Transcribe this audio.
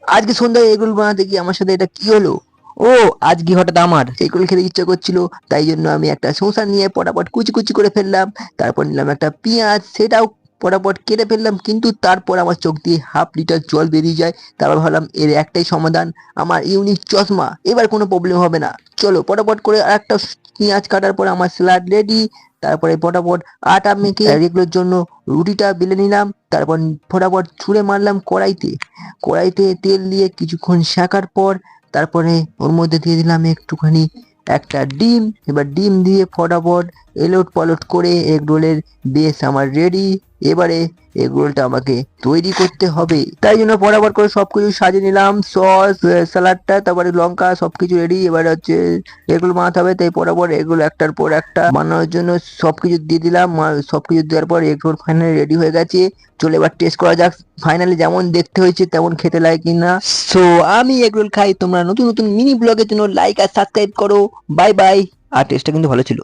আজকে সন্ধ্যায় এগরোল বানাতে গিয়ে আমার সাথে এটা কি হলো? ও, আজকে হঠাৎ আমার এগরোল খেতে ইচ্ছা করছিল, তাই জন্য আমি একটা শসা নিয়ে পটাপট কুচি কুচি করে ফেললাম। তারপর নিলাম একটা পেঁয়াজ, সেটাও পটাপট কেটে ফেললাম, কিন্তু তারপর আমার চোখ দিয়ে হাফ লিটার জল বেরিয়ে যায়। তারপর ভাবলাম এর একটাই সমাধান, আমার ইউনিক চশমা, এবার কোনো প্রবলেম হবে না। চলো পটাপট করে আর একটা পেঁয়াজ কাটার পর আমার স্যালাড রেডি। তারপরে ফটাফট আটা মেখে এগুলোর জন্য রুটিটা বেলে নিলাম। তারপর ফটাফট ছুঁড়ে মারলাম কড়াইতে। কড়াইতে তেল দিয়ে কিছুক্ষণ সেঁকার পর তারপরে ওর মধ্যে দিয়ে দিলাম একটুখানি একটা ডিম। এবার ডিম দিয়ে ফটাফট এলোট পালট করে এগ রোলের বেস আমার রেডি। এবারে এগ রোলটা আমাকে তৈরি করতে হবে, তাই জন্য ফটাফট করে সবকিছু সাজিয়ে নিলাম, সস, স্যালাডটা, তারপরে লঙ্কা, সবকিছু রেডি। এবার হচ্ছে এগুলো বানাতে হবে, তাই ফটাফট এগুলো একটার পর একটা বানানোর জন্য সবকিছু দিয়ে দিলাম। আর সবকিছু দেওয়ার পর এগ রোল ফাইনালি রেডি হয়ে গেছে। চলো এবার টেস্ট করা যাক ফাইনালি যেমন দেখতে হয়েছে তেমন খেতে লাগে কিনা। সো আমি এগরোল খাই, তোমরা নতুন নতুন মিনি ব্লগের জন্য লাইক আর সাবস্ক্রাইব করো। Bye bye. আর টেস্টটা কিন্তু ভালো ছিল।